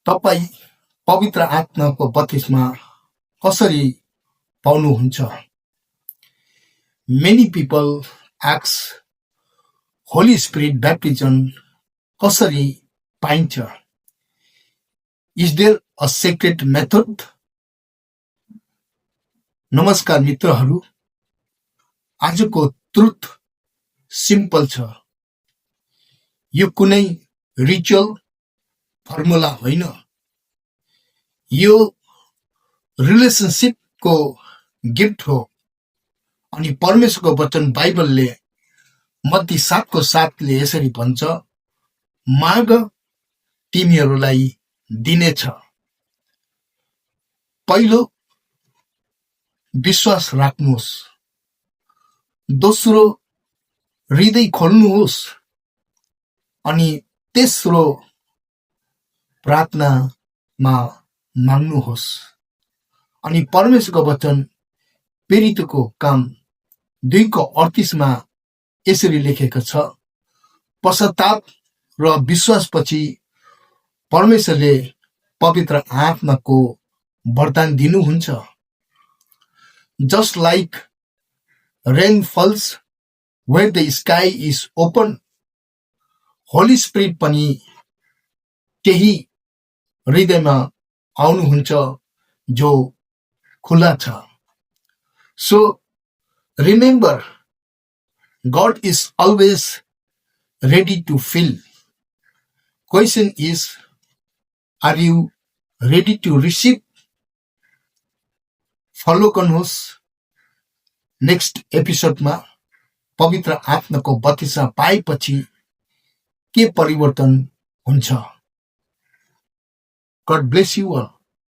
तपाईं पवित्र आत्माको बत्तिस्मा कसरी पाउनुहुन्छ? Many people ask Holy Spirit baptism कसरी पाइन्छ? Is there a secret method? नमस्कार मित्रहरू, आजको ट्रुथ सिम्पल छ। यो कुनै रिचुअल फर्मुला होइन। यो रिलेशनशिपको गिफ्ट हो अनि परमेश्वरको वचन बाइबलले मत्ती 7:7ले यसरी भन्छ, माग तिमीहरूलाई दिनेछ। पहिलो विश्वास राख्नुहोस्, दोस्रो हृदय खोल्नुहोस् अनि तेस्रो प्रार्थनामा माग्नुहोस्। अनि परमेश्वरको वचन प्रेरितको काम 2:38मा यसरी लेखेको छ, पश्चाताप र विश्वासपछि परमेश्वरले पवित्र आत्माको वरदान दिनुहुन्छ। Just like rain falls where the sky is open, Holy Spirit पनि त्यही हृदयमा आउनुहुन्छ जो खुला छ। So remember, God is always ready to fill. Question is, are you ready to receive? Follow गर्नुहोस्। नेक्स्ट एपिसोडमा पवित्र आत्माको बत्तिस्मा पाएपछि के परिवर्तन हुन्छ? God bless you all.